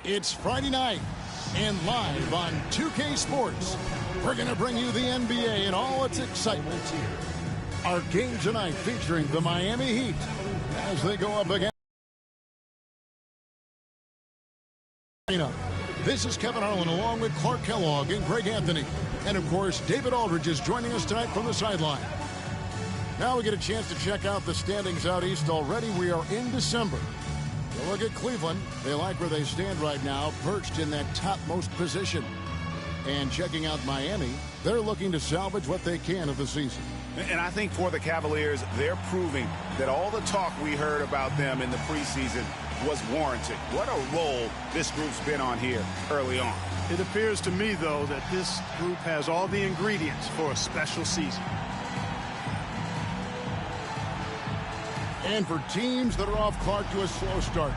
It's Friday night, and live on 2K Sports, we're going to bring you the NBA and all its excitement. Our game tonight featuring the Miami Heat as they go up against. This is Kevin Harlan along with Clark Kellogg and Greg Anthony. And, of course, David Aldridge is joining us tonight from the sideline. Now we get a chance to check out the standings out east already. We are in December. So look at Cleveland. They like where they stand right now, perched in that topmost position. And checking out Miami, they're looking to salvage what they can of the season. And I think for the Cavaliers, they're proving that all the talk we heard about them in the preseason was warranted. What a role this group's been on here early on. It appears to me, though, that this group has all the ingredients for a special season. And for teams that are off, Clark, to a slow start,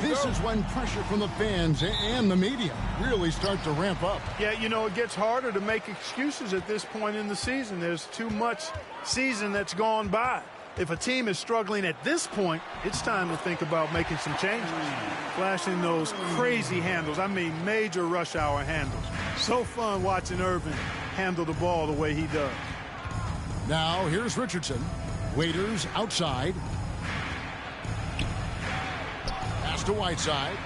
this is when pressure from the fans and the media really start to ramp up. Yeah, you know, it gets harder to make excuses at this point in the season. There's too much season that's gone by. If a team is struggling at this point, it's time to think about making some changes. Flashing those crazy handles, I mean major rush hour handles. So fun watching Irving handle the ball the way he does. Now here's Richardson. Waiters outside. Pass to Whiteside.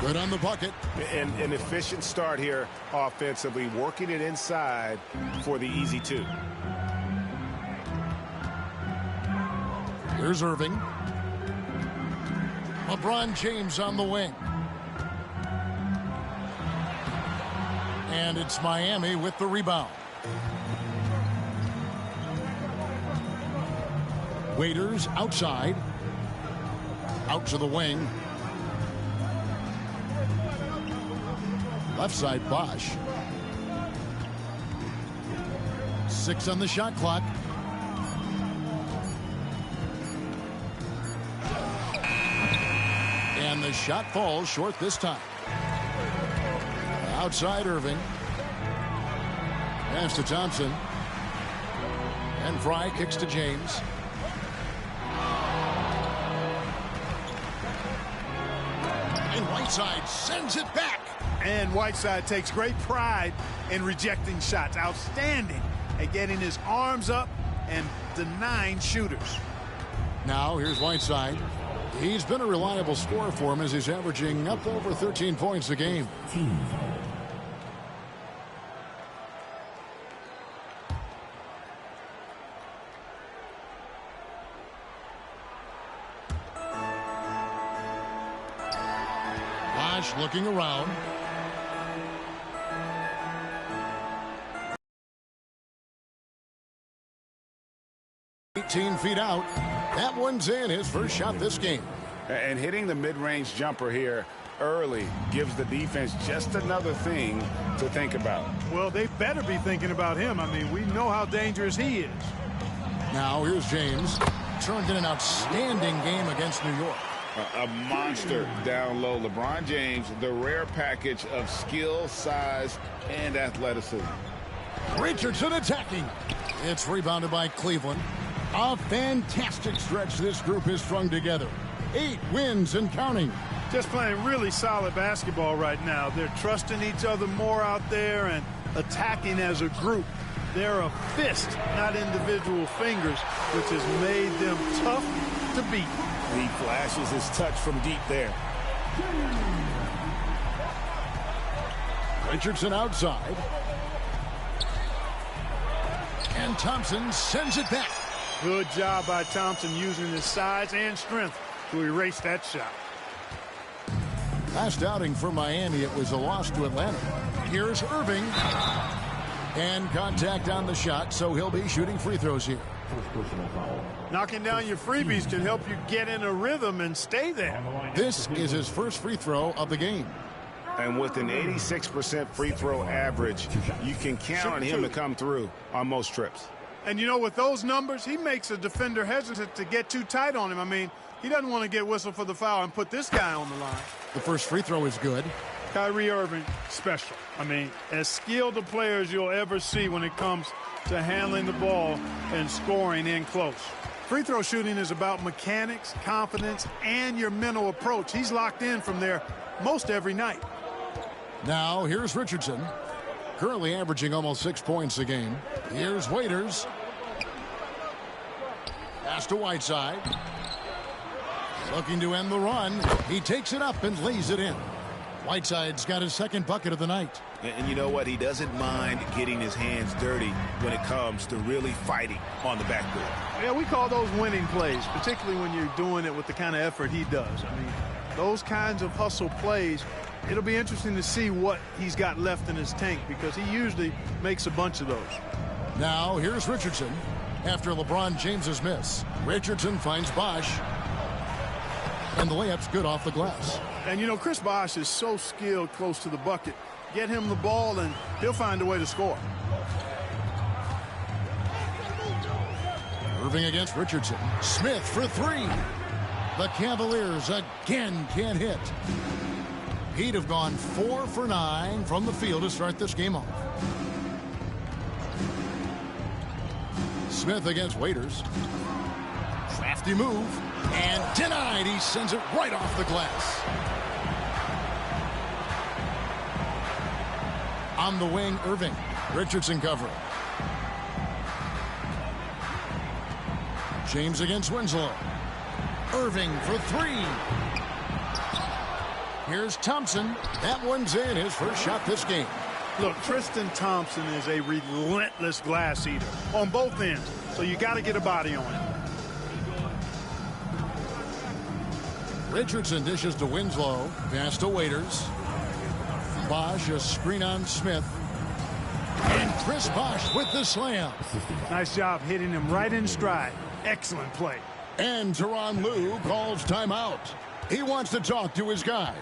Good on the bucket. And an efficient start here offensively, working it inside for the easy two. Here's Irving. LeBron James on the wing. And it's Miami with the rebound. Waiters outside. Out to the wing. Left side, Bosch. 6 on the shot clock. And the shot falls short this time. Outside Irving. Pass to Thompson. And Fry kicks to James. And Whiteside sends it back. And Whiteside takes great pride in rejecting shots. Outstanding at getting his arms up and denying shooters. Now here's Whiteside. He's been a reliable scorer for him as he's averaging up over 13 points a game. Bosch looking around. Feet out. That one's in, his first shot this game. And hitting the mid-range jumper here early gives the defense just another thing to think about. Well, they better be thinking about him. I mean, we know how dangerous he is. Now here's James. Turned in an outstanding game against New York. A monster down low. LeBron James, the rare package of skill, size, and athleticism. Richardson attacking. It's rebounded by Cleveland. A fantastic stretch this group has strung together. 8 wins and counting. Just playing really solid basketball right now. They're trusting each other more out there and attacking as a group. They're a fist, not individual fingers, which has made them tough to beat. He flashes his touch from deep there. Richardson outside. And Thompson sends it back. Good job by Thompson using his size and strength to erase that shot. Last outing for Miami, it was a loss to Atlanta. Here's Irving. And contact on the shot, so he'll be shooting free throws here. Knocking down your freebies can help you get in a rhythm and stay there. This is his first free throw of the game. And with an 86% free throw average, you can count on him to come through on most trips. And, you know, with those numbers, he makes a defender hesitant to get too tight on him. I mean, he doesn't want to get whistled for the foul and put this guy on the line. The first free throw is good. Kyrie Irving, special. I mean, as skilled a player as you'll ever see when it comes to handling the ball and scoring in close. Free throw shooting is about mechanics, confidence, and your mental approach. He's locked in from there most every night. Now here's Richardson, currently averaging almost 6 points a game. Here's Waiters. Pass to Whiteside. Looking to end the run. He takes it up and lays it in. Whiteside's got his second bucket of the night. And you know what? He doesn't mind getting his hands dirty when it comes to really fighting on the backboard. Yeah, we call those winning plays, particularly when you're doing it with the kind of effort he does. I mean, those kinds of hustle plays, it'll be interesting to see what he's got left in his tank because he usually makes a bunch of those. Now here's Richardson. After LeBron James's miss, Richardson finds Bosh. And the layup's good off the glass. And, you know, Chris Bosh is so skilled close to the bucket. Get him the ball, and he'll find a way to score. Irving against Richardson. Smith for three. The Cavaliers again can't hit. He'd have gone 4 for 9 from the field to start this game off. Smith against Waiters. Crafty move. And denied. He sends it right off the glass. On the wing, Irving. Richardson covering. James against Winslow. Irving for three. Here's Thompson. That one's in. His first shot this game. Look, Tristan Thompson is a relentless glass eater on both ends, so you got to get a body on him. Richardson dishes to Winslow. Pass to Waiters. Bosh, a screen on Smith. And Chris Bosh with the slam. Nice job hitting him right in stride. Excellent play. And Tyronn Lue calls timeout. He wants to talk to his guys.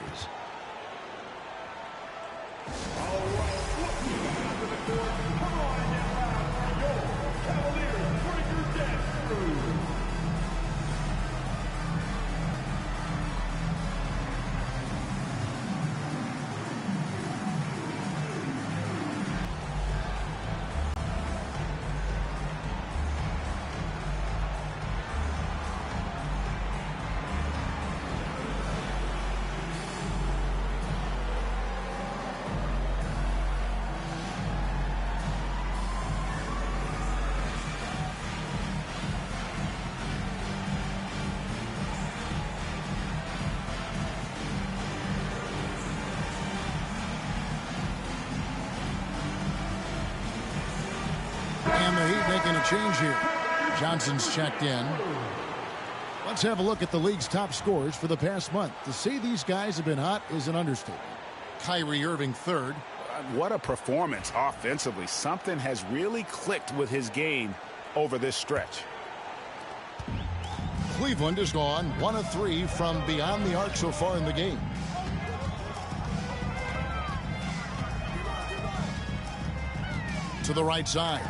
And the Heat making a change here. Johnson's checked in. Let's have a look at the league's top scorers for the past month. To say these guys have been hot is an understatement. Kyrie Irving third. What a performance offensively. Something has really clicked with his game over this stretch. Cleveland is gone 1 of 3 from beyond the arc so far in the game. To the right side.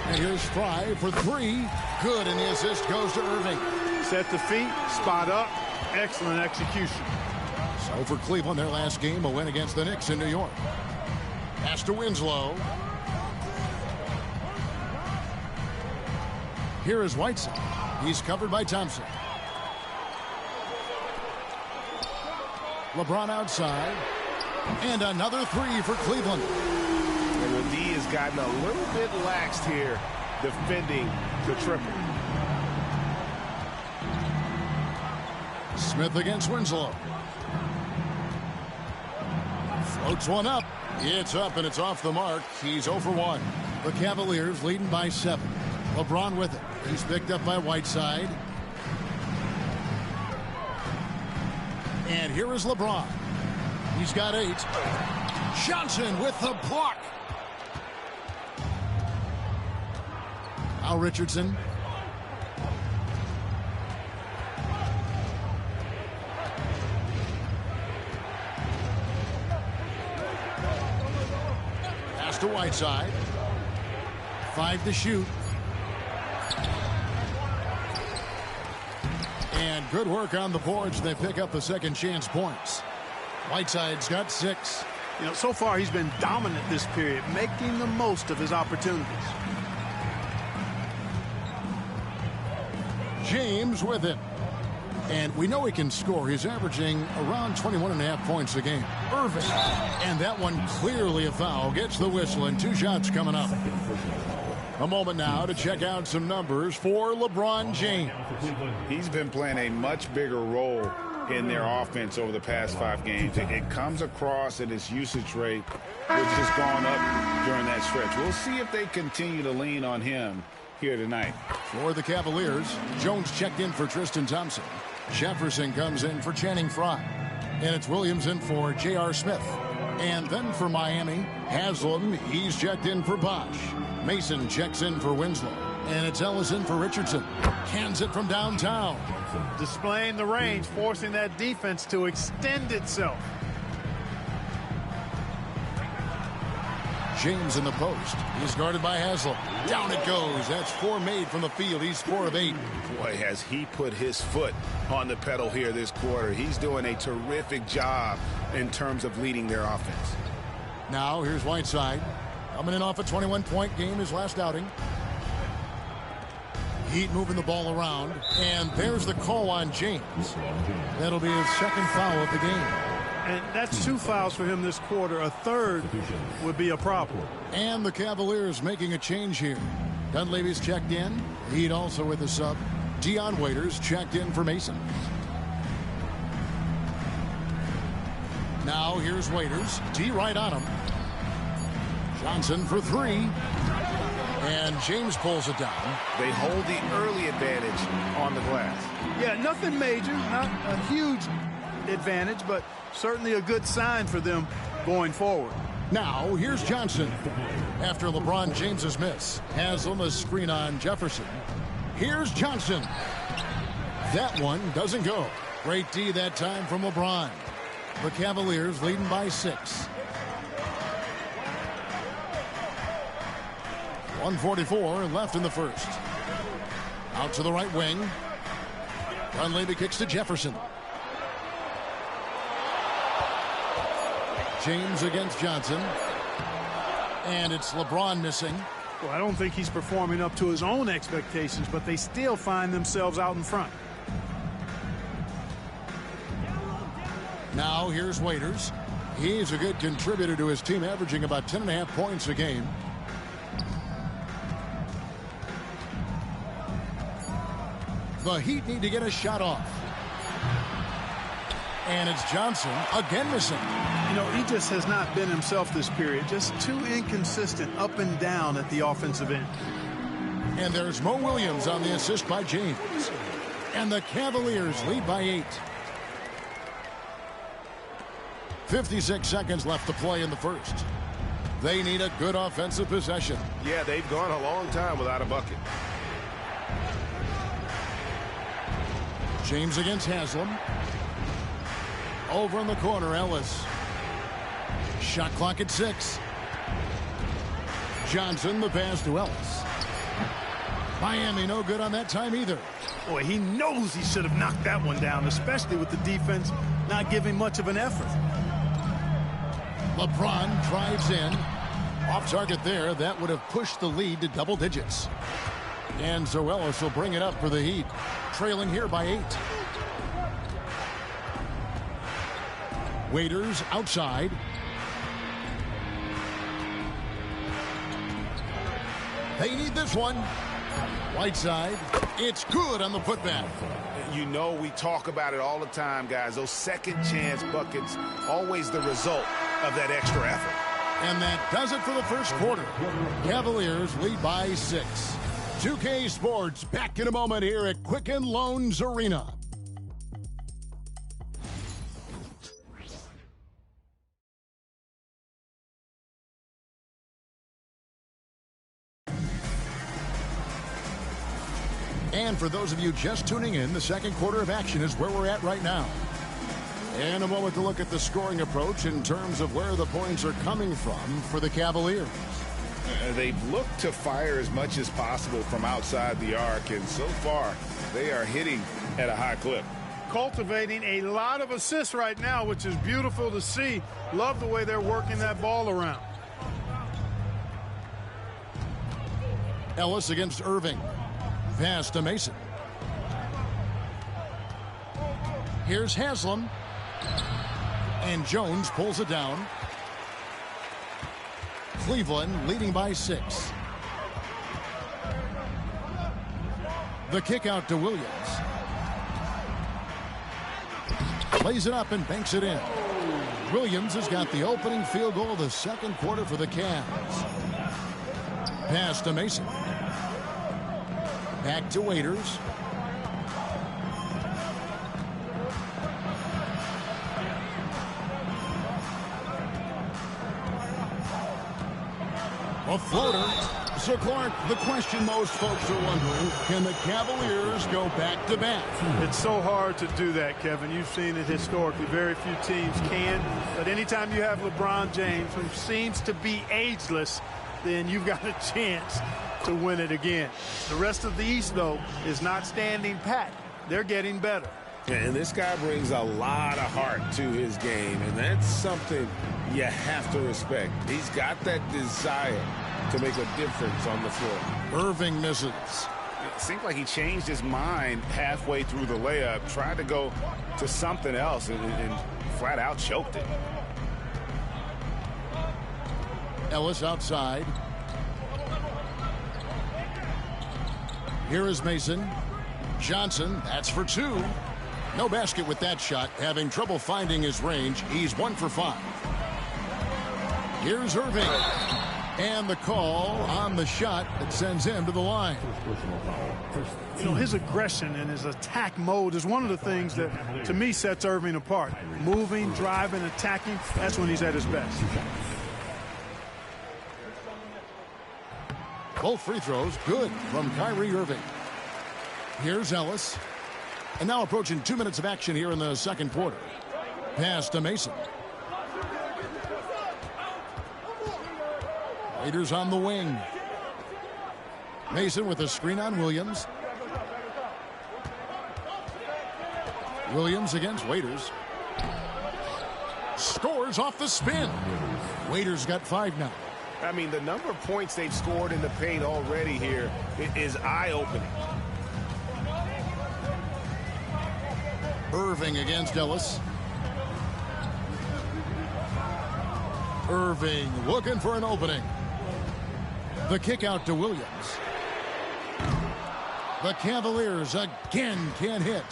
And here's Fry for three. Good, and the assist goes to Irving. Set the feet, spot up, excellent execution. So for Cleveland, their last game, a win against the Knicks in New York. Pass to Winslow. Here is Whiteside. He's covered by Thompson. LeBron outside. And another three for Cleveland. And the D has gotten a little bit laxed here defending the triple. Smith against Winslow. Floats one up. It's up and it's off the mark. He's 0 for 1. The Cavaliers leading by 7. LeBron with it. He's picked up by Whiteside. And here is LeBron. He's got 8. Johnson with the block. Now Richardson. Pass to Whiteside. 5 to shoot. And good work on the boards. They pick up the second chance points. Whiteside's got 6. You know, so far he's been dominant this period, making the most of his opportunities. James with it. And we know he can score. He's averaging around 21.5 points a game. Irving. And that one clearly a foul. Gets the whistle and 2 shots coming up. A moment now to check out some numbers for LeBron James. He's been playing a much bigger role in their offense over the past 5 games. It comes across at his usage rate, which has gone up during that stretch. We'll see if they continue to lean on him here tonight. For the Cavaliers, Jones checked in for Tristan Thompson. Jefferson comes in for Channing Frye. And it's Williams in for J.R. Smith. And then for Miami, Haslam, he's checked in for Bosch. Mason checks in for Winslow. And it's Ellison for Richardson. Cans it from downtown. Displaying the range, forcing that defense to extend itself. James in the post. He's guarded by Haslam. Down it goes. That's 4 made from the field. He's 4 of 8. Boy, has he put his foot on the pedal here this quarter. He's doing a terrific job in terms of leading their offense. Now here's Whiteside. Coming in off a 21-point game his last outing. Heat moving the ball around. And there's the call on James. That'll be his 2nd foul of the game. And that's 2 fouls for him this quarter. A 3rd would be a problem. And the Cavaliers making a change here. Dunleavy's checked in. Heat also with a sub. Dion Waiters checked in for Mason. Now here's Waiters. D right on him. Johnson for 3. And James pulls it down. They hold the early advantage on the glass. Yeah, nothing major, not a huge advantage, but certainly a good sign for them going forward. Now here's Johnson. After LeBron James's miss, Haslam a screen on Jefferson. Here's Johnson. That one doesn't go. Great D that time from LeBron. The Cavaliers leading by 6. 1:44 left in the first. Out to the right wing. Dunleavy kicks to Jefferson. James against Johnson. And it's LeBron missing. Well, I don't think he's performing up to his own expectations, but they still find themselves out in front. Now here's Waiters. He's a good contributor to his team, averaging about 10.5 points a game. The Heat need to get a shot off. And it's Johnson again missing. You know, he just has not been himself this period. Just too inconsistent up and down at the offensive end. And there's Mo Williams on the assist by James. And the Cavaliers lead by 8. 56 seconds left to play in the first. They need a good offensive possession. Yeah, they've gone a long time without a bucket. James against Haslam. Over in the corner, Ellis. Shot clock at 6. Johnson, the pass to Ellis. Miami no good on that time either. Boy, he knows he should have knocked that one down, especially with the defense not giving much of an effort. LeBron drives in. Off target there. That would have pushed the lead to double digits. And so Ellis will bring it up for the Heat. Trailing here by 8. Waiters outside. They need this one. Whiteside. It's good on the putback. You know, we talk about it all the time, guys. Those second chance buckets, always the result of that extra effort. And that does it for the first quarter. Cavaliers lead by 6. 2K Sports back in a moment here at Quicken Loans Arena. And for those of you just tuning in, the second quarter of action is where we're at right now. And a moment to look at the scoring approach in terms of where the points are coming from for the Cavaliers. They've looked to fire as much as possible from outside the arc, and so far they are hitting at a high clip. Cultivating a lot of assists right now, which is beautiful to see. Love the way they're working that ball around. Ellis against Irving. Pass to Mason. Here's Haslam. And Jones pulls it down. Cleveland leading by 6. The kick out to Williams. Plays it up and banks it in. Williams has got the opening field goal of the second quarter for the Cavs. Pass to Mason. Back to Waiters. A floater. So, Clark, the question most folks are wondering, can the Cavaliers go back-to-back? It's so hard to do that, Kevin. You've seen it historically. Very few teams can. But anytime you have LeBron James, who seems to be ageless, then you've got a chance to win it again. The rest of the East, though, is not standing pat. They're getting better. And this guy brings a lot of heart to his game, and that's something you have to respect. He's got that desire to make a difference on the floor. Irving misses. It seemed like he changed his mind halfway through the layup, tried to go to something else, and flat out choked it. Ellis outside. Here is Mason. Johnson, that's for 2. No basket with that shot, having trouble finding his range. He's 1 for 5. Here's Irving. And the call on the shot that sends him to the line. You know, his aggression and his attack mode is one of the things that, to me, sets Irving apart. Moving, driving, attacking, that's when he's at his best. Both free throws good from Kyrie Irving. Here's Ellis. And now approaching 2 minutes of action here in the second quarter. Pass to Mason. Raiders on the wing. Mason with a screen on Williams. Williams against Waiters. Scores off the spin. Waiters got 5 now. I mean, the number of points they've scored in the paint already here is eye-opening. Irving against Ellis. Irving looking for an opening. The kick out to Williams. The Cavaliers again can't hit.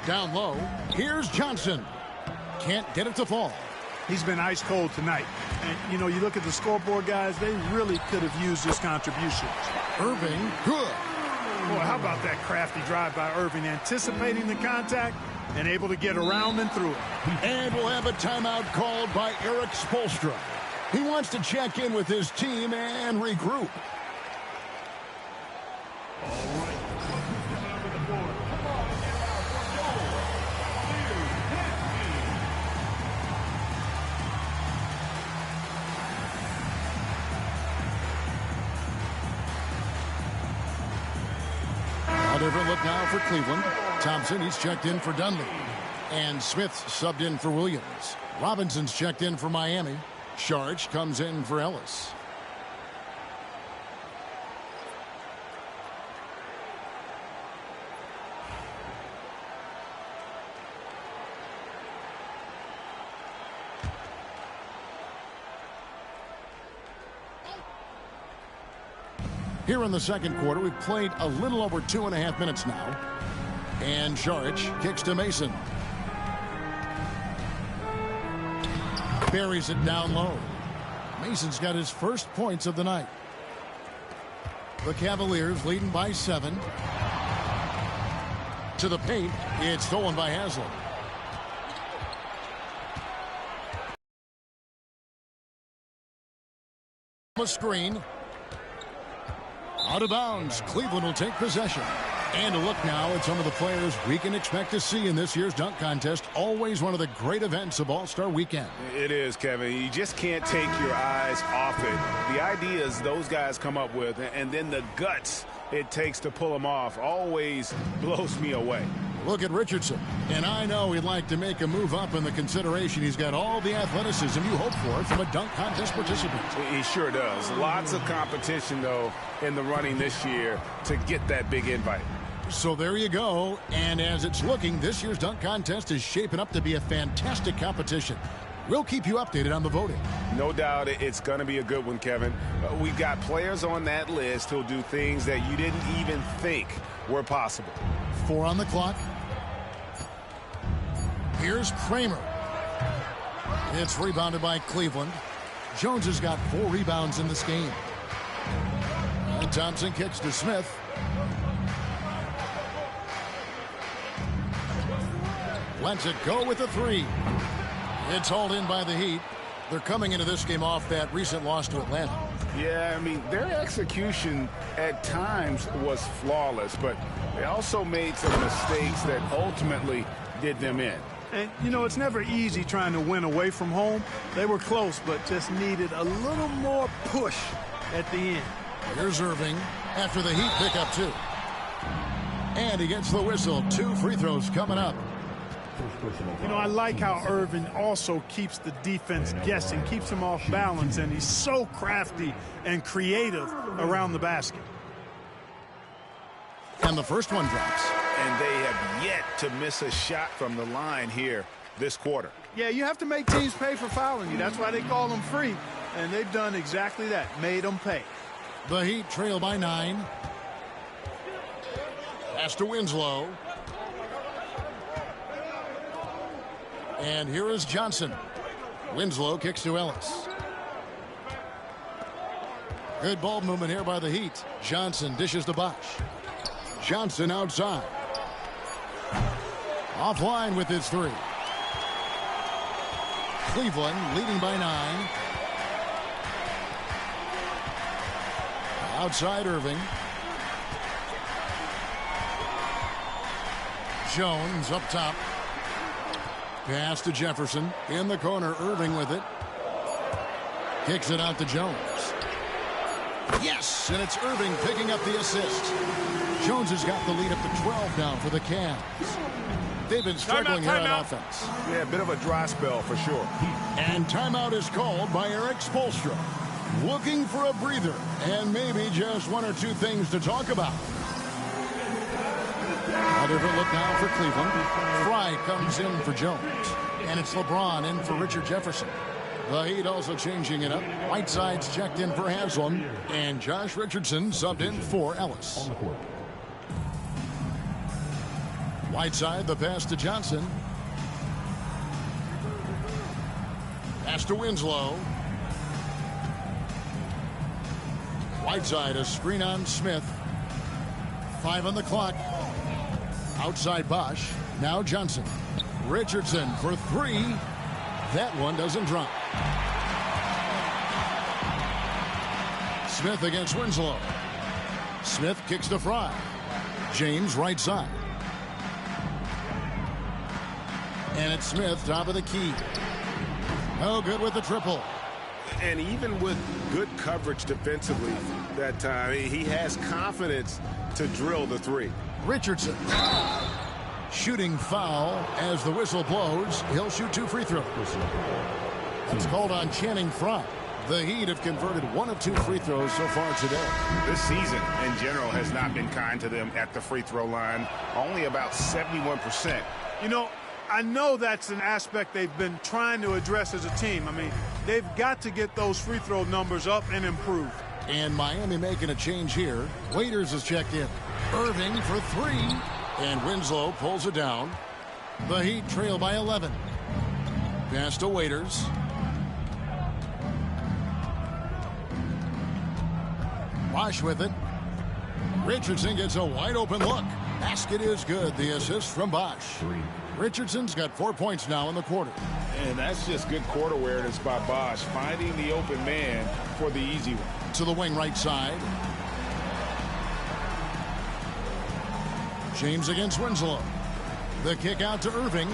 Down low. Here's Johnson. Can't get it to fall. He's been ice cold tonight. And, you know, you look at the scoreboard, guys, they really could have used his contributions. Irving, good. Boy, how about that crafty drive by Irving, anticipating the contact and able to get around and through it. And we'll have a timeout called by Eric Spoelstra. He wants to check in with his team and regroup. A different look now for Cleveland. Thompson, he's checked in for Dunley. And Smith's subbed in for Williams. Robinson's checked in for Miami. Sharch comes in for Ellis. Here in the second quarter, we've played a little over 2.5 minutes now. And Sharch kicks to Mason. Buries it down low. Mason's got his first points of the night. The Cavaliers leading by 7. To the paint. It's stolen by Haslam. A screen. Out of bounds. Cleveland will take possession. And a look now at some of the players we can expect to see in this year's dunk contest. Always one of the great events of All-Star Weekend. It is, Kevin. You just can't take your eyes off it. The ideas those guys come up with, and then the guts it takes to pull them off, always blows me away. Look at Richardson. And I know he'd like to make a move up in the consideration. He's got all the athleticism you hope for from a dunk contest participant. He sure does. Lots of competition, though, in the running this year to get that big invite. So there you go. And as it's looking, this year's dunk contest is shaping up to be a fantastic competition. We'll keep you updated on the voting. No doubt it's going to be a good one, Kevin. We've got players on that list who'll do things that you didn't even think were possible. 4 on the clock. Here's Kramer. It's rebounded by Cleveland. Jones has got 4 rebounds in this game. And Thompson kicks to Smith. Lets it go with a 3. It's hauled in by the Heat. They're coming into this game off that recent loss to Atlanta. Yeah, I mean, their execution at times was flawless, but they also made some mistakes that ultimately did them in. And, you know, it's never easy trying to win away from home. They were close, but just needed a little more push at the end. Here's Irving after the Heat pick up 2. And he gets the whistle. 2 free throws coming up. You know, I like how Irving also keeps the defense guessing, keeps them off balance, and he's so crafty and creative around the basket. And the first one drops. And they have yet to miss a shot from the line here this quarter. Yeah, you have to make teams pay for fouling you. That's why they call them free. And they've done exactly that, made them pay. The Heat trail by 9. Pass to Winslow. And here is Johnson. Winslow kicks to Ellis. Good ball movement here by the Heat. Johnson dishes to Bosch. Johnson outside. Offline with his 3. Cleveland leading by 9. Outside Irving. Jones up top. Pass to Jefferson. In the corner, Irving with it. Kicks it out to Jones. Yes, and it's Irving picking up the assist. Jones has got the lead up to 12 now for the Cavs. They've been struggling here on offense. Yeah, a bit of a dry spell for sure. And timeout is called by Eric Spoelstra. Looking for a breather and maybe just 1 or 2 things to talk about. A different look now for Cleveland. Fry comes in for Jones. And it's LeBron in for Richard Jefferson. The Heat also changing it up. Whiteside's checked in for Haslam. And Josh Richardson subbed in for Ellis. Whiteside, the pass to Johnson. Pass to Winslow. Whiteside, a screen on Smith. 5 on the clock. Outside Bosch. Now Johnson. Richardson for 3. That one doesn't drop. Smith against Winslow. Smith kicks to Fry. James right side. And it's Smith, top of the key. No good with the triple. And even with good coverage defensively that time, he has confidence to drill the 3. Richardson. Shooting foul as the whistle blows. He'll shoot 2 free throws. It's called on Channing Frye. The Heat have converted 1 of 2 free throws so far today. This season, in general, has not been kind to them at the free throw line. Only about 71%. You know, I know that's an aspect they've been trying to address as a team. I mean, they've got to get those free throw numbers up and improve. And Miami making a change here. Waiters is checked in. Irving for 3. And Winslow pulls it down. The Heat trail by 11. Pass to Waiters. Bosch with it. Richardson gets a wide open look. Basket is good. The assist from Bosch. Richardson's got 4 points now in the quarter. And that's just good court awareness by Bosch, finding the open man for the easy one. To the wing right side. James against Winslow. The kick out to Irving.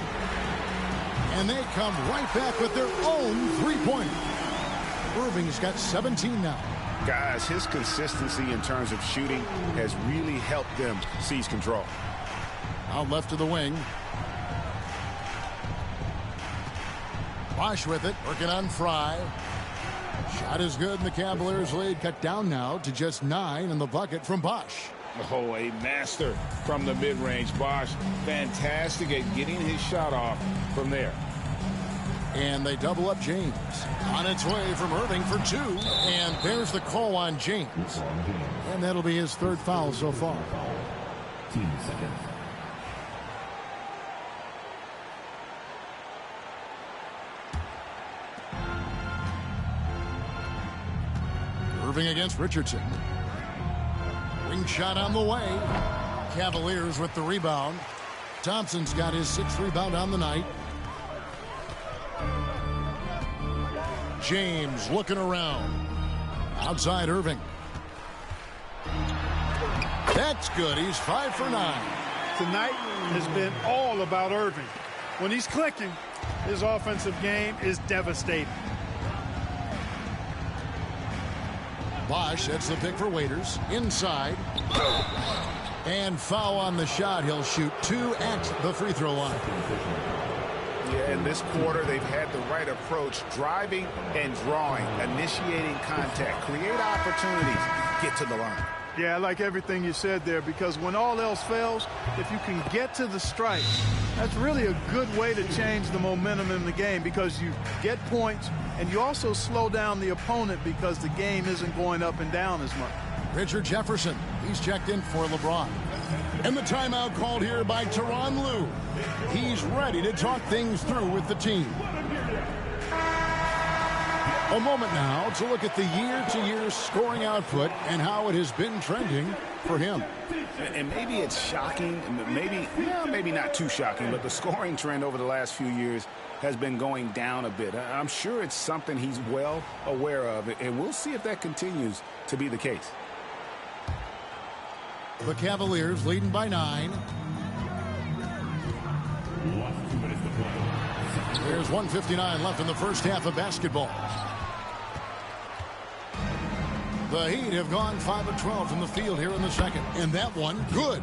And they come right back with their own three-pointer. Irving's got 17 now. Guys, his consistency in terms of shooting has really helped them seize control. Out left to the wing. Bosch with it, working on Fry. Shot is good, and the Cavaliers lead cut down now to just 9 in the bucket from Bosch. Oh, a master from the mid-range. Bosch, fantastic at getting his shot off from there. And they double up James. On its way from Irving for two. And there's the call on James. And that'll be his third foul so far. 2 seconds. Irving against Richardson. Wing shot on the way. Cavaliers with the rebound. Thompson's got his 6th rebound on the night. James looking around. Outside Irving. That's good. He's 5 for 9. Tonight has been all about Irving. When he's clicking, his offensive game is devastating. Bosch sets the pick for Waiters. Inside. And foul on the shot. He'll shoot 2 at the free throw line. Yeah, in this quarter, they've had the right approach, driving and drawing, initiating contact, create opportunities, get to the line. Yeah, I like everything you said there, because when all else fails, if you can get to the strike, that's really a good way to change the momentum in the game, because you get points and you also slow down the opponent because the game isn't going up and down as much. Richard Jefferson, he's checked in for LeBron. And the timeout called here by Tyronn Lue. He's ready to talk things through with the team. A moment now to look at the year-to-year scoring output and how it has been trending for him. And maybe it's shocking, maybe not too shocking, but the scoring trend over the last few years has been going down a bit. I'm sure it's something he's well aware of, and we'll see if that continues to be the case. The Cavaliers leading by 9. There's 1:59 left in the first half of basketball. The Heat have gone 5 of 12 from the field here in the second. And that one, good.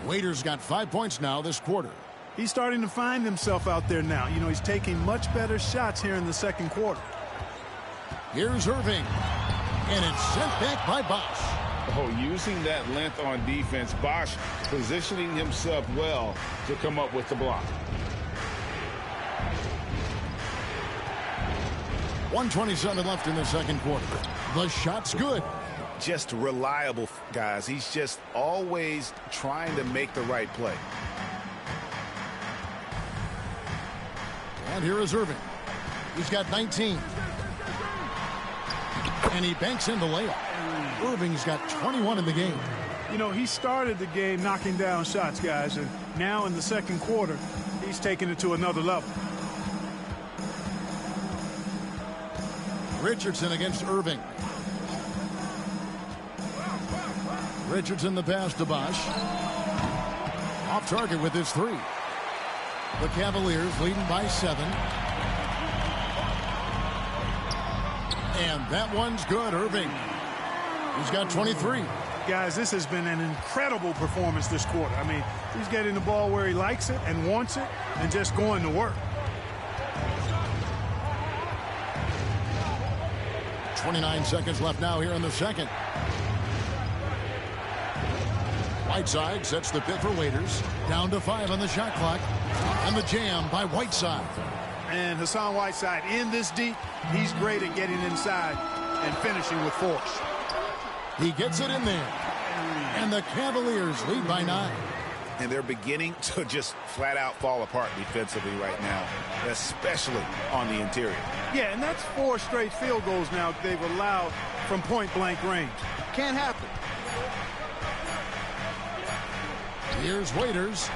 Waiters got 5 points now this quarter. He's starting to find himself out there now. You know, he's taking much better shots here in the second quarter. Here's Irving. And it's sent back by Bosch. Oh, using that length on defense, Bosch positioning himself well to come up with the block. 1:27 left in the second quarter. The shot's good. Just reliable, guys. He's just always trying to make the right play. And here is Irving. He's got 19. And he banks in the layup. Irving's got 21 in the game. You know, he started the game knocking down shots, guys, and now in the second quarter, he's taking it to another level. Richardson against Irving. Richardson the pass to Bosch. Off target with his 3. The Cavaliers leading by 7. And that one's good. Irving. He's got 23. Guys, this has been an incredible performance this quarter. I mean, he's getting the ball where he likes it and wants it and just going to work. 29 seconds left now here in the second. Whiteside sets the pick for Waiters. Down to 5 on the shot clock. And the jam by Whiteside. And Hassan Whiteside in this deep, he's great at getting inside and finishing with force. He gets it in there. And the Cavaliers lead by 9. And they're beginning to just flat out fall apart defensively right now, especially on the interior. Yeah, and that's 4 straight field goals now they've allowed from point-blank range. Can't happen. Here's Waiters.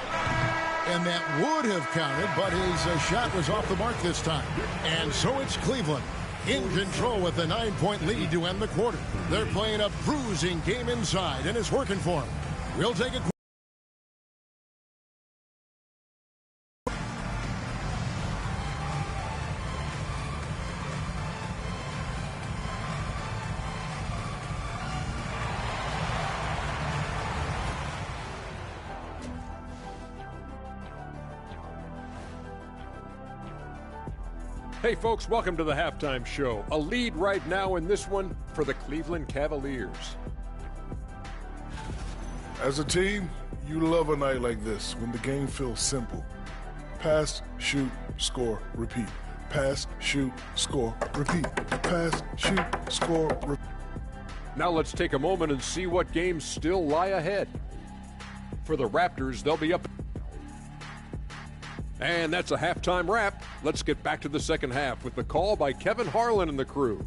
And that would have counted, but his shot was off the mark this time. And so it's Cleveland in control with a 9-point lead to end the quarter. They're playing a bruising game inside, and it's working for them. We'll take a Hey folks, welcome to the halftime show. A lead right now in this one for the Cleveland Cavaliers. As a team, you love a night like this when the game feels simple. Pass, shoot, score, repeat. Pass, shoot, score, repeat. Pass, shoot, score, repeat. Now let's take a moment and see what games still lie ahead. For the Raptors, they'll be up. And that's a halftime wrap. Let's get back to the second half with the call by Kevin Harlan and the crew.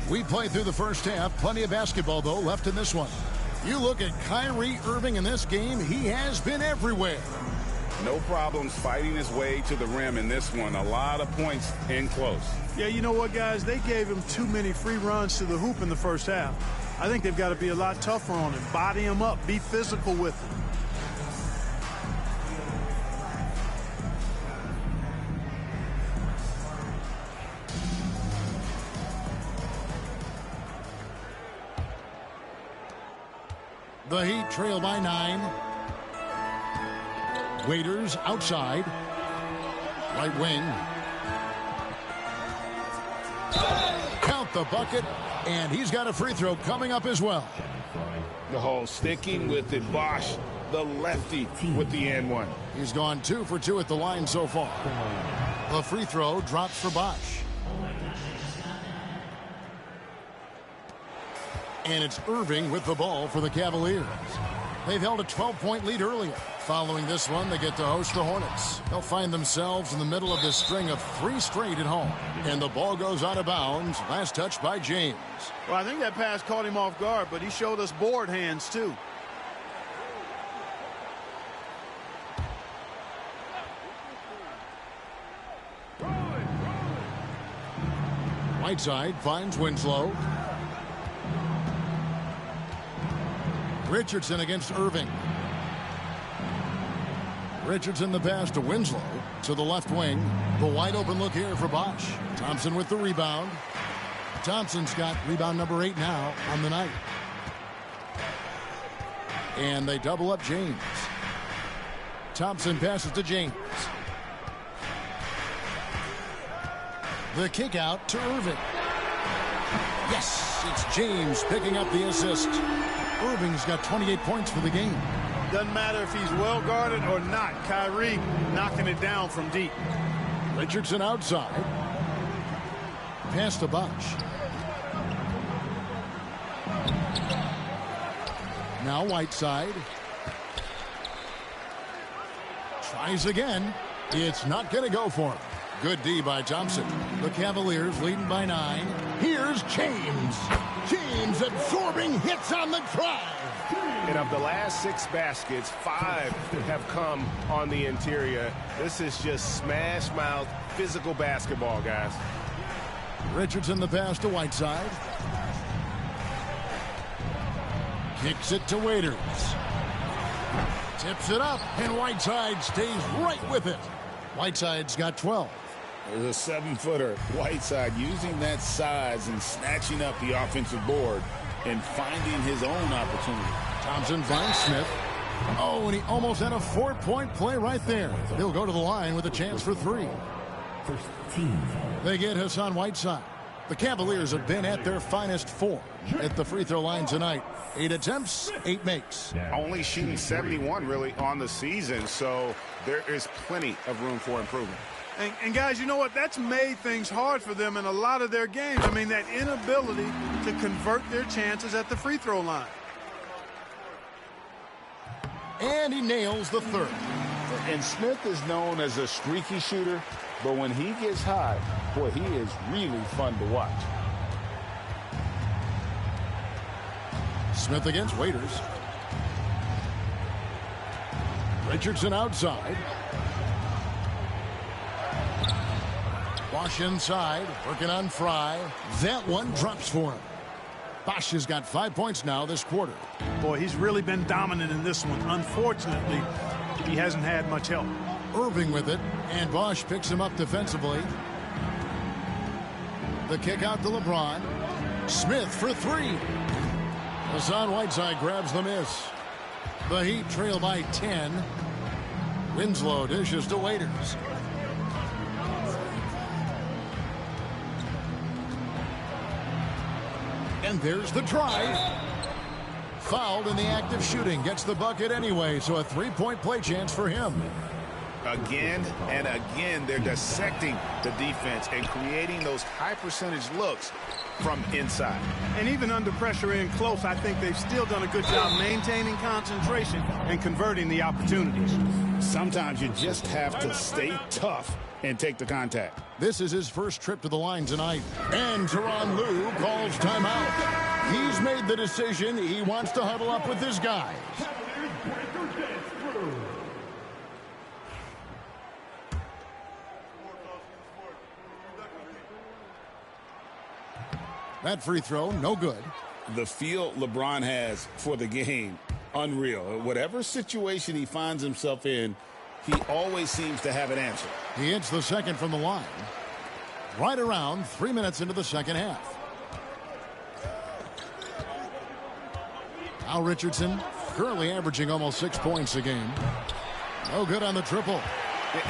We played through the first half. Plenty of basketball, though, left in this one. You look at Kyrie Irving in this game. He has been everywhere. No problems fighting his way to the rim in this one. A lot of points in close. Yeah, you know what, guys? They gave him too many free runs to the hoop in the first half. I think they've got to be a lot tougher on him. Body him up. Be physical with him. The Heat trail by 9. Waiters outside. Right wing. Count the bucket, and he's got a free throw coming up as well. The hole sticking with it. Bosh, the lefty, with the and one. He's gone 2 for 2 at the line so far. The free throw drops for Bosh. And it's Irving with the ball for the Cavaliers. They've held a 12-point lead earlier. Following this one, they get to host the Hornets. They'll find themselves in the middle of this string of 3 straight at home. And the ball goes out of bounds. Last touch by James. Well, I think that pass caught him off guard, but he showed us board hands, too. Whiteside finds Winslow. Richardson against Irving. Richardson the pass to Winslow to the left wing. The wide open look here for Bosh. Thompson with the rebound. Thompson's got rebound number 8 now on the night. And they double up James. Thompson passes to James. The kick out to Irving. Yes, it's James picking up the assist. Irving's got 28 points for the game. Doesn't matter if he's well guarded or not. Kyrie knocking it down from deep. Richardson outside. Pass to Bosh. Now Whiteside. Tries again. It's not going to go for him. Good D by Thompson. The Cavaliers leading by 9. Here's James. James absorbing hits on the drive. And of the last 6 baskets, 5 have come on the interior. This is just smash mouth physical basketball, guys. Richardson the pass to Whiteside. Kicks it to Waiters. Tips it up, and Whiteside stays right with it. Whiteside's got 12. There's a 7-footer. Whiteside using that size and snatching up the offensive board and finding his own opportunity. Thompson finds Smith. Oh, and he almost had a 4-point play right there. He'll go to the line with a chance for 3. They get Hassan Whiteside. The Cavaliers have been at their finest 4 at the free throw line tonight. 8 attempts, 8 makes. Only shooting 71 really on the season, so there is plenty of room for improvement. And guys, you know what? That's made things hard for them in a lot of their games. I mean, that inability to convert their chances at the free throw line. And he nails the 3rd. And Smith is known as a streaky shooter, but when he gets hot, boy, he is really fun to watch. Smith against Waiters. Richardson outside. Bosh inside, working on Fry. That one drops for him. Bosh has got 5 points now this quarter. Boy, he's really been dominant in this one. Unfortunately, he hasn't had much help. Irving with it, and Bosh picks him up defensively. The kick out to LeBron. Smith for 3. Hassan Whiteside grabs the miss. The Heat trail by 10. Winslow dishes to Waiters. And there's the drive. Fouled in the act of shooting. Gets the bucket anyway, so a three-point play chance for him. Again and again, they're dissecting the defense and creating those high-percentage looks from inside. And even under pressure in close, I think they've still done a good job maintaining concentration and converting the opportunities. Sometimes you just have to stay tough and take the contact. This is his first trip to the line tonight. And Tyronn Lue calls timeout. He's made the decision. He wants to huddle up with his guys. That free throw, no good. The feel LeBron has for the game, unreal. Whatever situation he finds himself in, he always seems to have an answer. He hits the second from the line. Right around 3 minutes into the second half. Al Richardson currently averaging almost 6 points a game. No good on the triple.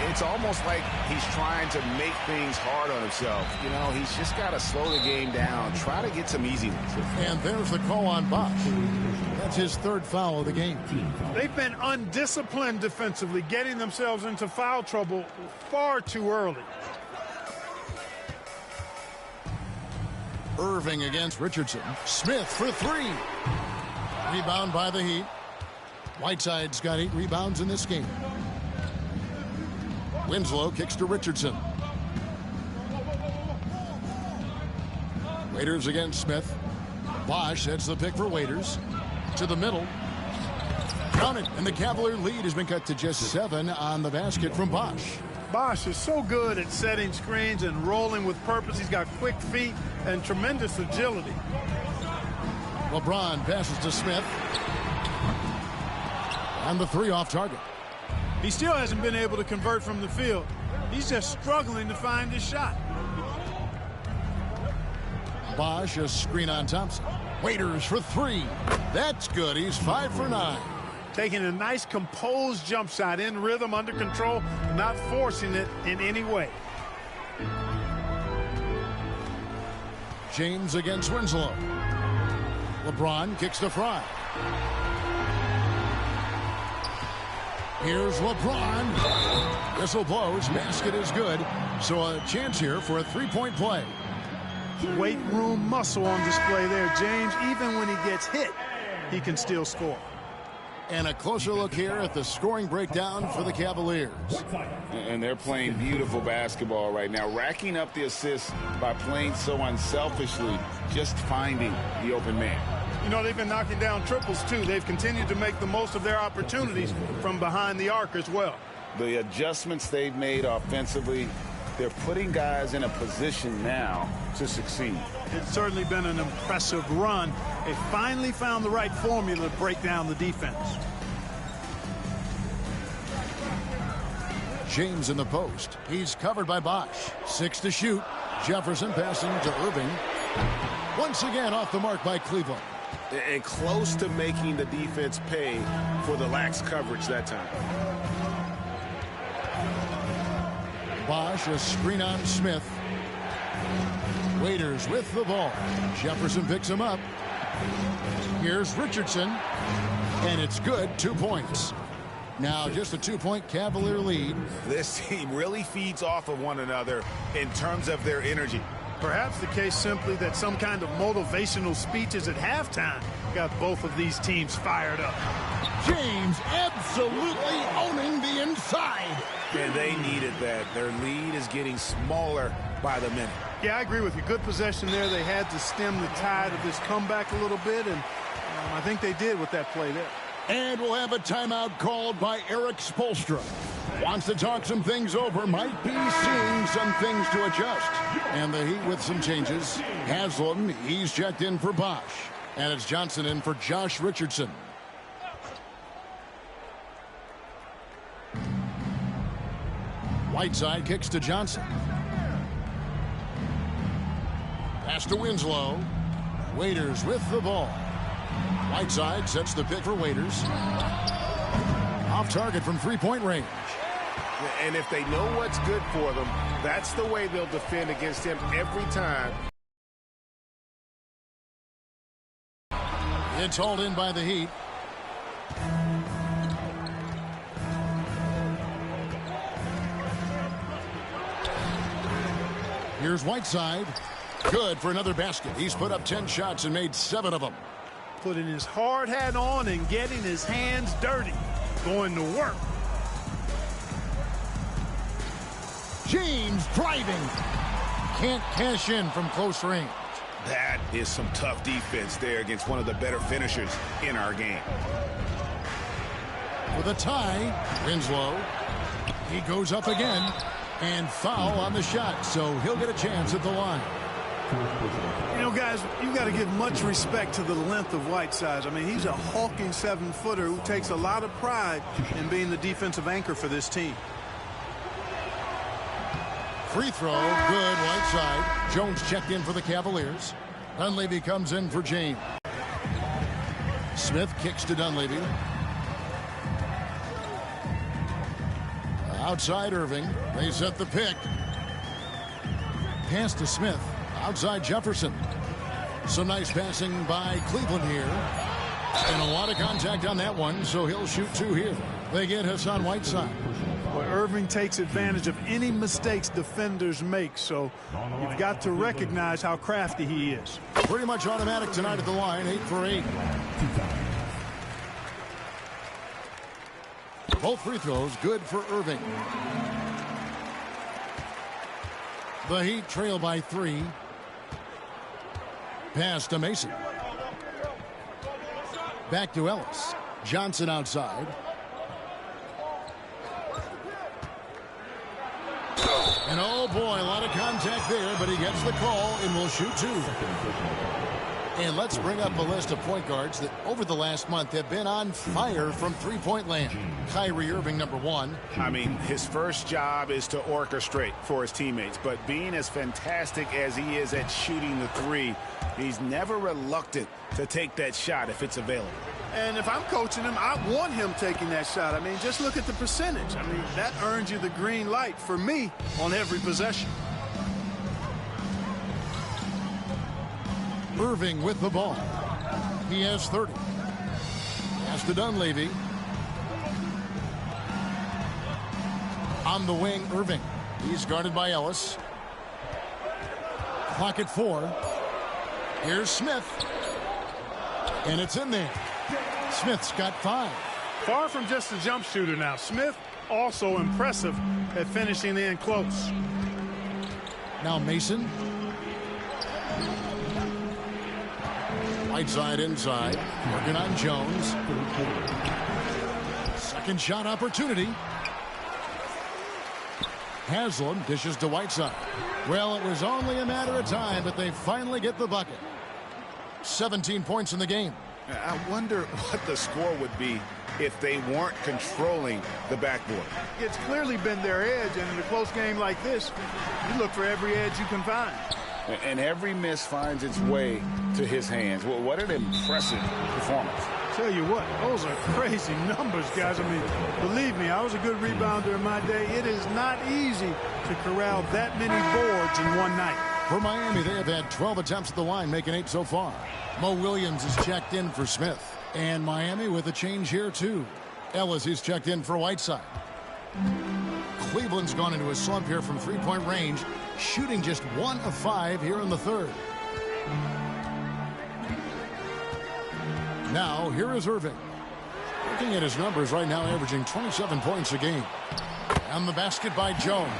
It's almost like he's trying to make things hard on himself. You know, he's just got to slow the game down, try to get some easiness. And there's the call on Bosch. That's his third foul of the game. They've been undisciplined defensively, getting themselves into foul trouble far too early. Irving against Richardson. Smith for three. Rebound by the Heat. Whiteside's got 8 rebounds in this game. Winslow kicks to Richardson. Waiters against Smith. Bosch sets the pick for Waiters. To the middle. Counted, and the Cavalier lead has been cut to just 7 on the basket from Bosch. Bosch is so good at setting screens and rolling with purpose. He's got quick feet and tremendous agility. LeBron passes to Smith. And the three off target. He still hasn't been able to convert from the field. He's just struggling to find his shot. Bosch, a screen on Thompson. Waiters for three. That's good. He's 5 for 9. Taking a nice composed jump shot in rhythm, under control, not forcing it in any way. James against Winslow. LeBron kicks to Fry. Here's LeBron. Whistle blows. Basket is good. So a chance here for a three-point play. Weight room muscle on display there, James. Even when he gets hit, he can still score. And a closer look here at the scoring breakdown for the Cavaliers. And they're playing beautiful basketball right now, racking up the assists by playing so unselfishly, just finding the open man. You know, they've been knocking down triples, too. They've continued to make the most of their opportunities from behind the arc as well. The adjustments they've made offensively, they're putting guys in a position now to succeed. It's certainly been an impressive run. They finally found the right formula to break down the defense. James in the post. He's covered by Bosch. 6 to shoot. Jefferson passing to Irving. Once again off the mark by Cleveland. And close to making the defense pay for the lax coverage that time. Bosch, a screen on Smith. Waiters with the ball. Jefferson picks him up. Here's Richardson. And it's good. 2 points. Now just a 2-point Cavalier lead. This team really feeds off of one another in terms of their energy. Perhaps the case simply that some kind of motivational speeches at halftime got both of these teams fired up. James absolutely owning the inside. And they needed that. Their lead is getting smaller by the minute. Yeah, I agree with you. Good possession there. They had to stem the tide of this comeback a little bit, and I think they did with that play there. And we'll have a timeout called by Eric Spoelstra. Wants to talk some things over, might be seeing some things to adjust. And the Heat with some changes. Haslam, he's checked in for Bosch. And it's Johnson in for Josh Richardson. Whiteside kicks to Johnson. Pass to Winslow. Waiters with the ball. Whiteside sets the pick for Waiters. Off target from three-point range. And if they know what's good for them, that's the way they'll defend against him every time. It's hauled in by the Heat. Here's Whiteside. Good for another basket. He's put up 10 shots and made 7 of them. Putting his hard hat on and getting his hands dirty. Going to work. James driving. Can't cash in from close range. That is some tough defense there against one of the better finishers in our game. With a tie, Winslow. He goes up again. And foul on the shot, so he'll get a chance at the line. You know, guys, you got to give much respect to the length of Whiteside. I mean, he's a hulking 7-footer who takes a lot of pride in being the defensive anchor for this team. Free throw, good, Whiteside. Jones checked in for the Cavaliers. Dunleavy comes in for James. Smith kicks to Dunleavy. Outside Irving. They set the pick. Pass to Smith. Outside Jefferson. Some nice passing by Cleveland here. And a lot of contact on that one, so he'll shoot 2 here. They get Hassan Whiteside. Well, Irving takes advantage of any mistakes defenders make, so you've got to recognize how crafty he is. Pretty much automatic tonight at the line, 8 for 8. Both free throws good for Irving. The Heat trail by 3. Pass to Mason. Back to Ellis. Johnson outside. And oh boy, a lot of contact there, but he gets the call and will shoot 2. And let's bring up a list of point guards that over the last month have been on fire from three-point land. Kyrie Irving, number 1. I mean, his first job is to orchestrate for his teammates, but being as fantastic as he is at shooting the 3, he's never reluctant to take that shot if it's available. And if I'm coaching him, I want him taking that shot. I mean, just look at the percentage. I mean, that earns you the green light for me on every possession. Irving with the ball. He has 30. Pass to Dunleavy. On the wing, Irving. He's guarded by Ellis. Clock at 4. Here's Smith. And it's in there. Smith's got 5. Far from just a jump shooter now. Smith also impressive at finishing in close. Now Mason. Whiteside inside. Working on Jones. Second shot opportunity. Haslam dishes to Whiteside. Well, it was only a matter of time, but they finally get the bucket. 17 points in the game. I wonder what the score would be if they weren't controlling the backboard. It's clearly been their edge, and in a close game like this, you look for every edge you can find. And every miss finds its way to his hands. Well, what an impressive performance. Tell you what, those are crazy numbers, guys. I mean, believe me, I was a good rebounder in my day. It is not easy to corral that many boards in one night. For Miami, they have had 12 attempts at the line, making 8 so far. Mo Williams is checked in for Smith. And Miami with a change here, too. Ellis is checked in for Whiteside. Cleveland's gone into a slump here from three-point range, shooting just 1 of 5 here in the third. Now, here is Irving. Looking at his numbers right now, averaging 27 points a game. And the basket by Jones.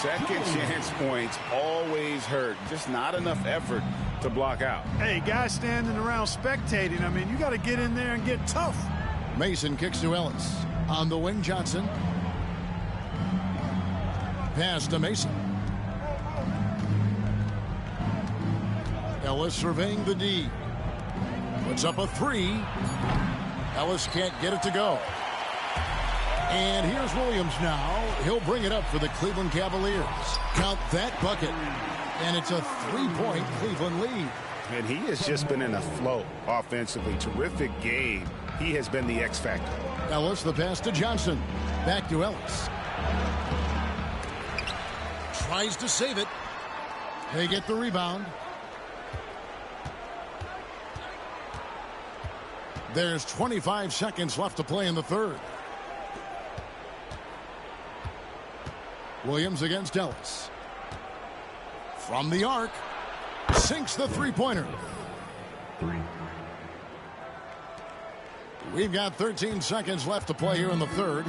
Second chance points always hurt. Just not enough effort to block out. Hey, guys standing around spectating, I mean, you got to get in there and get tough. Mason kicks to Ellis. On the wing, Johnson. Pass to Mason. Ellis surveying the D. Puts up a 3. Ellis can't get it to go. And here's Williams now. He'll bring it up for the Cleveland Cavaliers. Count that bucket. And it's a 3-point Cleveland lead. And he has just been in a flow offensively. Terrific game. He has been the X factor. Ellis, the pass to Johnson. Back to Ellis. Tries to save it. They get the rebound. There's 25 seconds left to play in the third. Williams against Ellis. From the arc. Sinks the three-pointer. We've got 13 seconds left to play here in the third.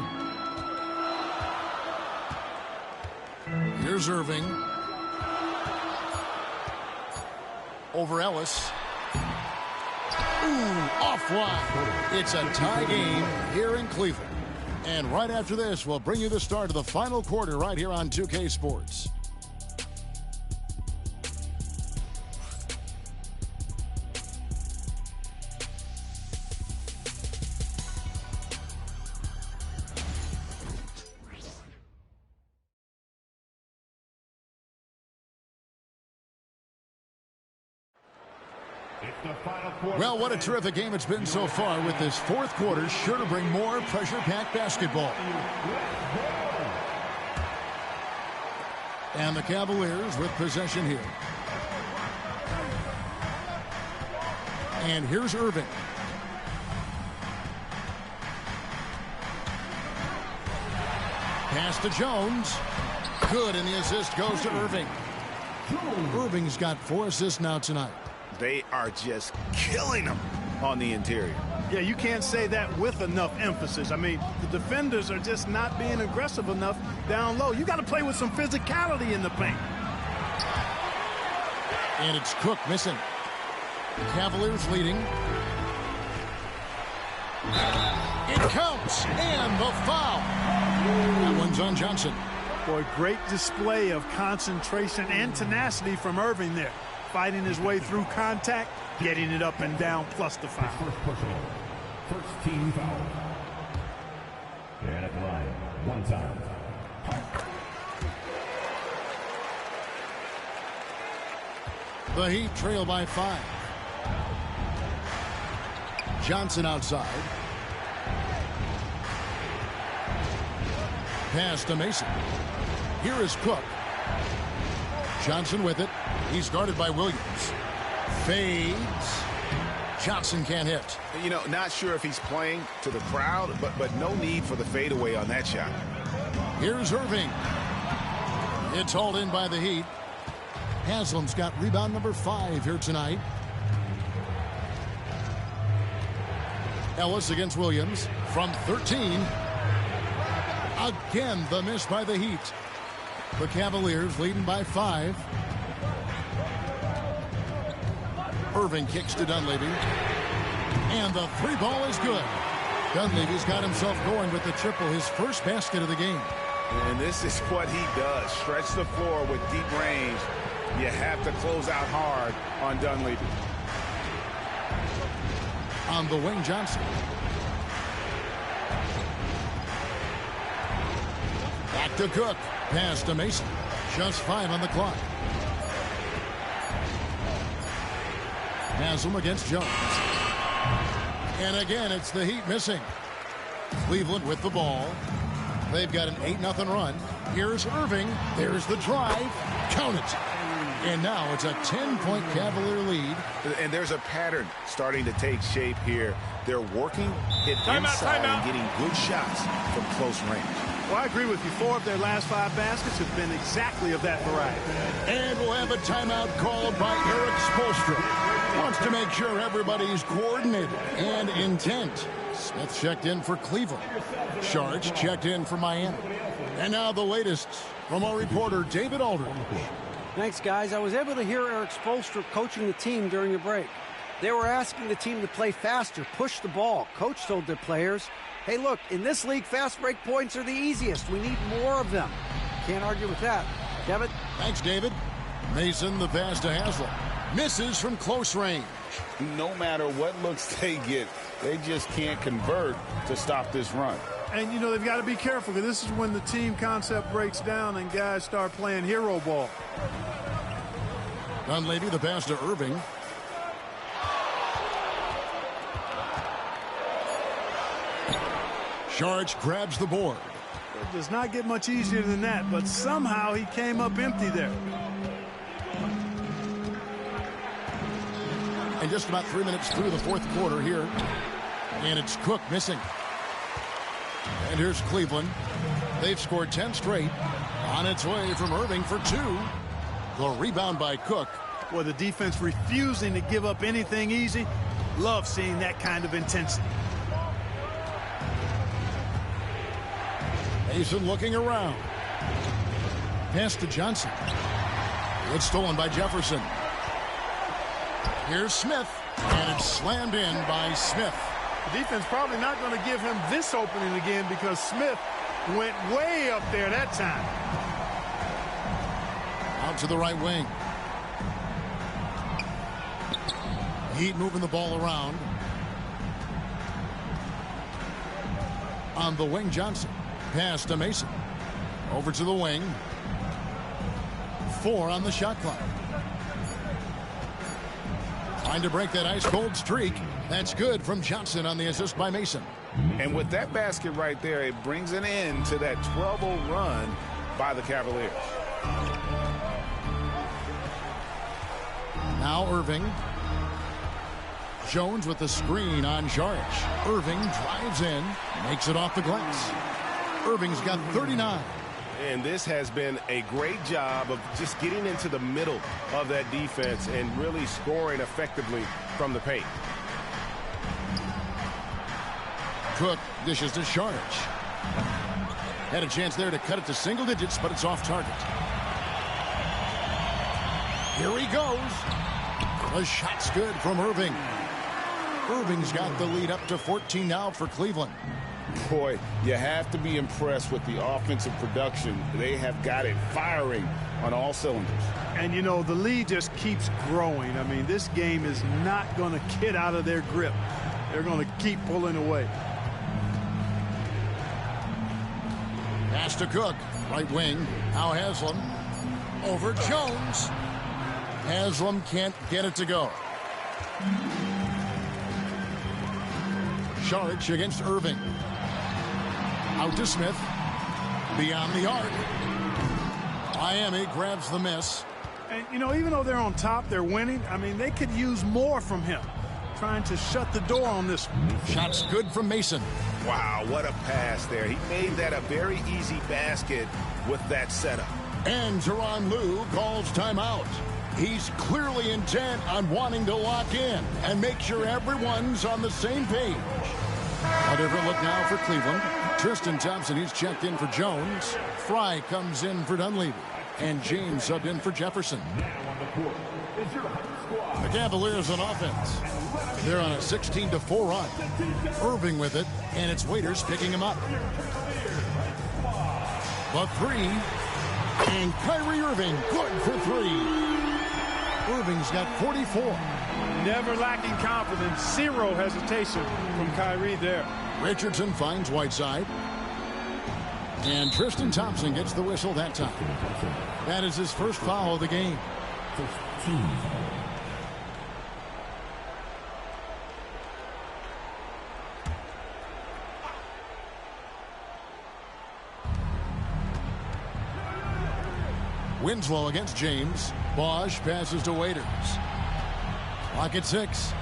Here's Irving. Over Ellis. Ooh, offline. It's a tie game here in Cleveland. And right after this, we'll bring you the start of the final quarter right here on 2K Sports. Well, what a terrific game it's been so far, with this fourth quarter sure to bring more pressure-packed basketball. And the Cavaliers with possession here. And here's Irving. Pass to Jones. Good, and the assist goes to Irving. Irving's got 4 assists now tonight. They are just killing them on the interior. Yeah, you can't say that with enough emphasis. I mean, the defenders are just not being aggressive enough down low. You got to play with some physicality in the paint. And it's Cook missing. The Cavaliers leading. It counts, and the foul. That one's on Johnson. Boy, great display of concentration and tenacity from Irving there. Fighting his way through contact, getting it up and down, plus the foul. First team foul. And at the line, 1 time. The Heat trail by 5. Johnson outside. Pass to Mason. Here is Cook. Johnson with it. He's guarded by Williams. Fades. Johnson can't hit. You know, not sure if he's playing to the crowd, but no need for the fadeaway on that shot. Here's Irving. It's hauled in by the Heat. Haslam's got rebound number 5 here tonight. Ellis against Williams from 13. Again, the miss by the Heat. The Cavaliers leading by 5. Irving kicks to Dunleavy. And the 3 ball is good. Dunleavy's got himself going with the triple, his first basket of the game. And this is what he does. Stretch the floor with deep range. You have to close out hard on Dunleavy. On the wing, Johnson. Back to Cook. Pass to Mason. Just 5 on the clock. Haslam against Jones. And again, it's the Heat missing. Cleveland with the ball. They've got an 8-0 run. Here's Irving. There's the drive. Count it. And now it's a 10-point Cavalier lead. And there's a pattern starting to take shape here. They're working it inside and getting good shots from close range. Well, I agree with you. 4 of their last 5 baskets have been exactly of that variety. And we'll have a timeout called by Eric Spoelstra. Wants to make sure everybody's coordinated and intent. Smith checked in for Cleveland. Sharge checked in for Miami. And now the latest from our reporter, David Aldridge. Thanks, guys. I was able to hear Eric Spoelstra coaching the team during the break. They were asking the team to play faster, push the ball. Coach told their players, hey, look, in this league, fast break points are the easiest. We need more of them. Can't argue with that. Kevin? Thanks, David. Mason, the pass to Haslam. Misses from close range. No matter what looks they get, they just can't convert to stop this run. And, you know, they've got to be careful, because this is when the team concept breaks down and guys start playing hero ball. Dunleavy, the pass to Irving. Saric grabs the board. It does not get much easier than that, but somehow he came up empty there. And just about 3 minutes through the fourth quarter here. And it's Cook missing. And here's Cleveland. They've scored 10 straight. On its way from Irving for 2. The rebound by Cook. Boy, the defense refusing to give up anything easy. Love seeing that kind of intensity. Mason looking around. Pass to Johnson. It's stolen by Jefferson. Here's Smith. And it's slammed in by Smith. The defense probably not going to give him this opening again because Smith went way up there that time. Out to the right wing. Heat moving the ball around. On the wing, Johnson. Pass to Mason. Over to the wing. 4 on the shot clock. Trying to break that ice-cold streak. That's good from Johnson on the assist by Mason. And with that basket right there, it brings an end to that 12-0 run by the Cavaliers. Now Irving. Jones with the screen on Saric. Irving drives in, makes it off the glass. Irving's got 39. And this has been a great job of just getting into the middle of that defense and really scoring effectively from the paint. Cook dishes to Saric. Had a chance there to cut it to single digits, but it's off target. Here he goes. The shot's good from Irving. Irving's got the lead up to 14 now for Cleveland. Boy, you have to be impressed with the offensive production. They have got it firing on all cylinders. And, you know, the lead just keeps growing. I mean, this game is not going to get out of their grip. They're going to keep pulling away. Pass to Cook. Right wing. Now Haslam. Over Jones. Haslam can't get it to go. Saric against Irving. Out to Smith. Beyond the arc. Miami grabs the miss. And, you know, even though they're on top, they're winning. I mean, they could use more from him. Trying to shut the door on this one. Shot's good from Mason. Wow, what a pass there. He made that a very easy basket with that setup. And Tyronn Lue calls timeout. He's clearly intent on wanting to lock in and make sure everyone's on the same page. A different look now for Cleveland. Tristan Thompson, he's checked in for Jones. Fry comes in for Dunleavy. And James subbed in for Jefferson. The Cavaliers on offense. They're on a 16-4 run. Irving with it, and it's Waiters picking him up. The 3. And Kyrie Irving, good for 3. Irving's got 44. Never lacking confidence. Zero hesitation from Kyrie there. Richardson finds Whiteside. And Tristan Thompson gets the whistle that time. That is his first foul of the game. Winslow against James. Bosch passes to Waiters. Clock at 6.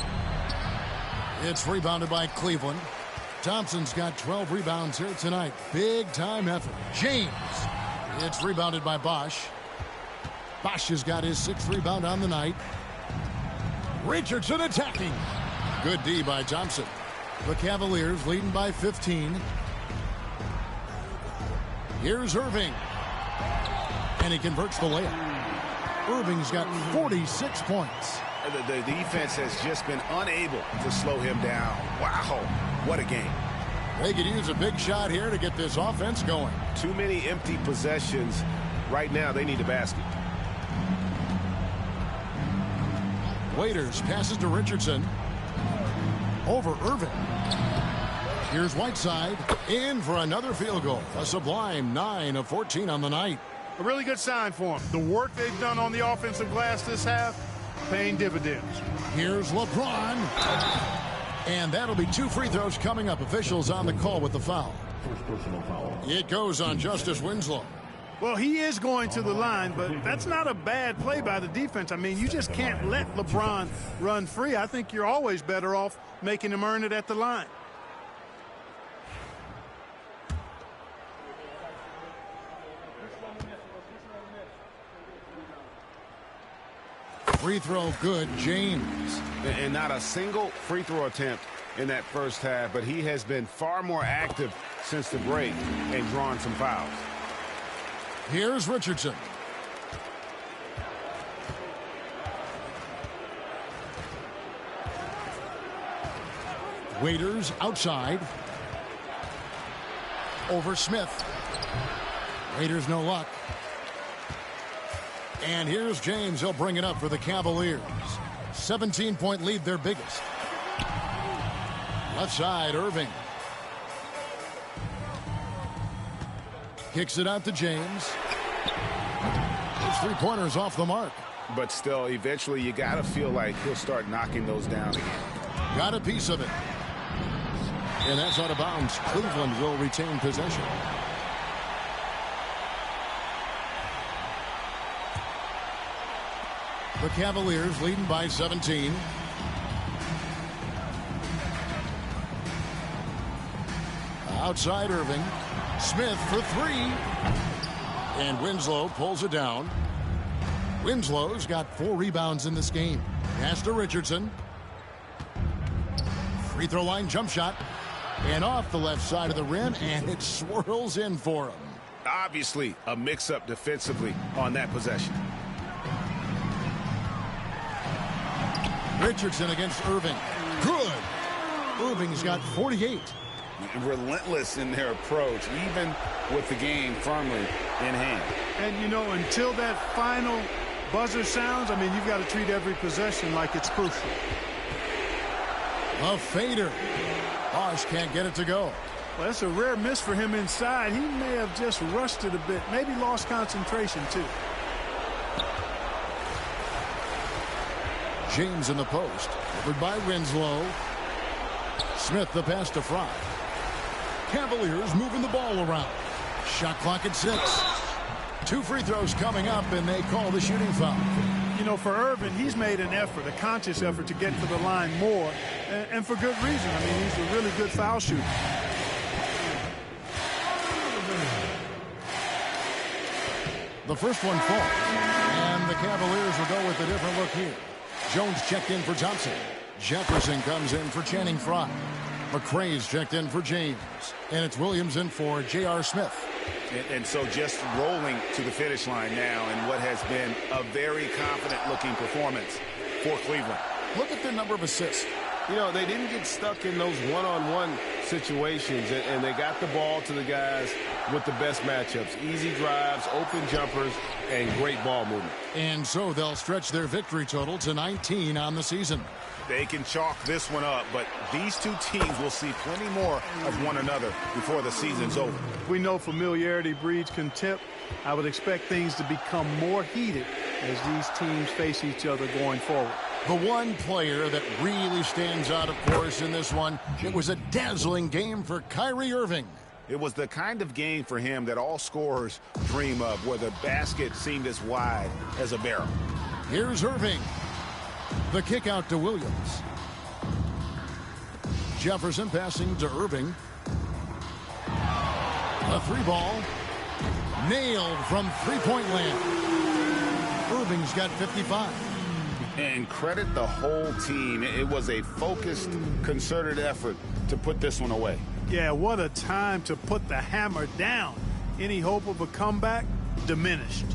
It's rebounded by Cleveland. Thompson's got 12 rebounds here tonight. Big time effort. James. It's rebounded by Bosch. Bosch has got his 6th rebound on the night. Richardson attacking. Good D by Thompson. The Cavaliers leading by 15. Here's Irving. And he converts the layup. Irving's got 46 points. The defense has just been unable to slow him down. Wow, what a game. They could use a big shot here to get this offense going. Too many empty possessions. Right now, they need a basket. Waiters passes to Richardson. Over Irving. Here's Whiteside. In for another field goal. A sublime 9 of 14 on the night. A really good sign for them. The work they've done on the offensive glass this half, paying dividends. Here's LeBron. And that'll be 2 free throws coming up. Officials on the call with the foul. First personal foul. It goes on Justice Winslow. Well, he is going to the line, but that's not a bad play by the defense. I mean, you just can't let LeBron run free. I think you're always better off making him earn it at the line. Free throw good, James. And not a single free throw attempt in that first half, but he has been far more active since the break and drawn some fouls. Here's Richardson. Waiters outside. Over Smith. Waiters no luck. And here's James. He'll bring it up for the Cavaliers. 17-point lead, their biggest. Left side, Irving. Kicks it out to James. Those 3-pointers off the mark. But still, eventually you got to feel like he'll start knocking those down again. Got a piece of it. And that's out of bounds. Cleveland will retain possession. The Cavaliers leading by 17. Outside Irving. Smith for 3. And Winslow pulls it down. Winslow's got 4 rebounds in this game. Pass to Richardson. Free throw line jump shot. And off the left side of the rim, and it swirls in for him. Obviously, a mix-up defensively on that possession. Richardson against Irving. Good. Irving's got 48. Relentless in their approach, even with the game firmly in hand. And, you know, until that final buzzer sounds, I mean, you've got to treat every possession like it's crucial. A fader. Bosch can't get it to go. Well, that's a rare miss for him inside. He may have just rushed it a bit, maybe lost concentration, too. James in the post. Covered by Winslow. Smith the pass to Fry. Cavaliers moving the ball around. Shot clock at 6. 2 free throws coming up, and they call the shooting foul. You know, for Irvin, he's made an effort, a conscious effort to get to the line more, and for good reason. I mean, he's a really good foul shooter. The first one falls, and the Cavaliers will go with a different look here. Jones checked in for Thompson. Jefferson comes in for Channing Frye. McRae's checked in for James. And it's Williams in for J.R. Smith. And so just rolling to the finish line now in what has been a very confident-looking performance for Cleveland. Look at the number of assists. You know, they didn't get stuck in those one-on-one situations, and they got the ball to the guys with the best matchups. Easy drives, open jumpers, and great ball movement. And so they'll stretch their victory total to 19 on the season. They can chalk this one up, but these two teams will see plenty more of one another before the season's over. We know familiarity breeds contempt. I would expect things to become more heated as these teams face each other going forward. The one player that really stands out, of course, in this one, it was a dazzling game for Kyrie Irving. It was the kind of game for him that all scorers dream of, where the basket seemed as wide as a barrel. Here's Irving. The kick out to Williams. Jefferson passing to Irving. A 3-ball. Nailed from three-point land. Irving's got 55. And credit the whole team. It was a focused, concerted effort to put this one away. Yeah, what a time to put the hammer down. Any hope of a comeback? Diminished.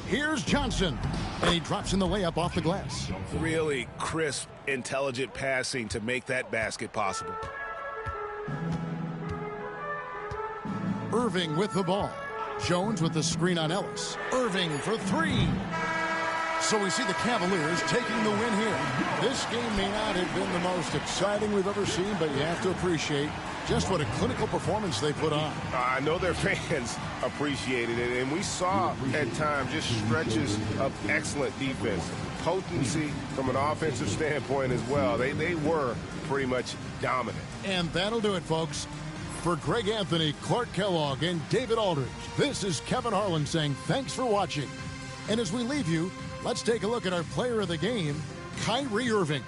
Here's Johnson. And he drops in the layup off the glass. Really crisp, intelligent passing to make that basket possible. Irving with the ball. Jones with the screen on Ellis. Irving for 3. So we see the Cavaliers taking the win here. This game may not have been the most exciting we've ever seen, but you have to appreciate just what a clinical performance they put on. I know their fans appreciated it, and we saw at times just stretches of excellent defense. Potency from an offensive standpoint as well. They were pretty much dominant. And that'll do it, folks. For Greg Anthony, Clark Kellogg, and David Aldridge, this is Kevin Harlan saying thanks for watching. And as we leave you, let's take a look at our player of the game, Kyrie Irving.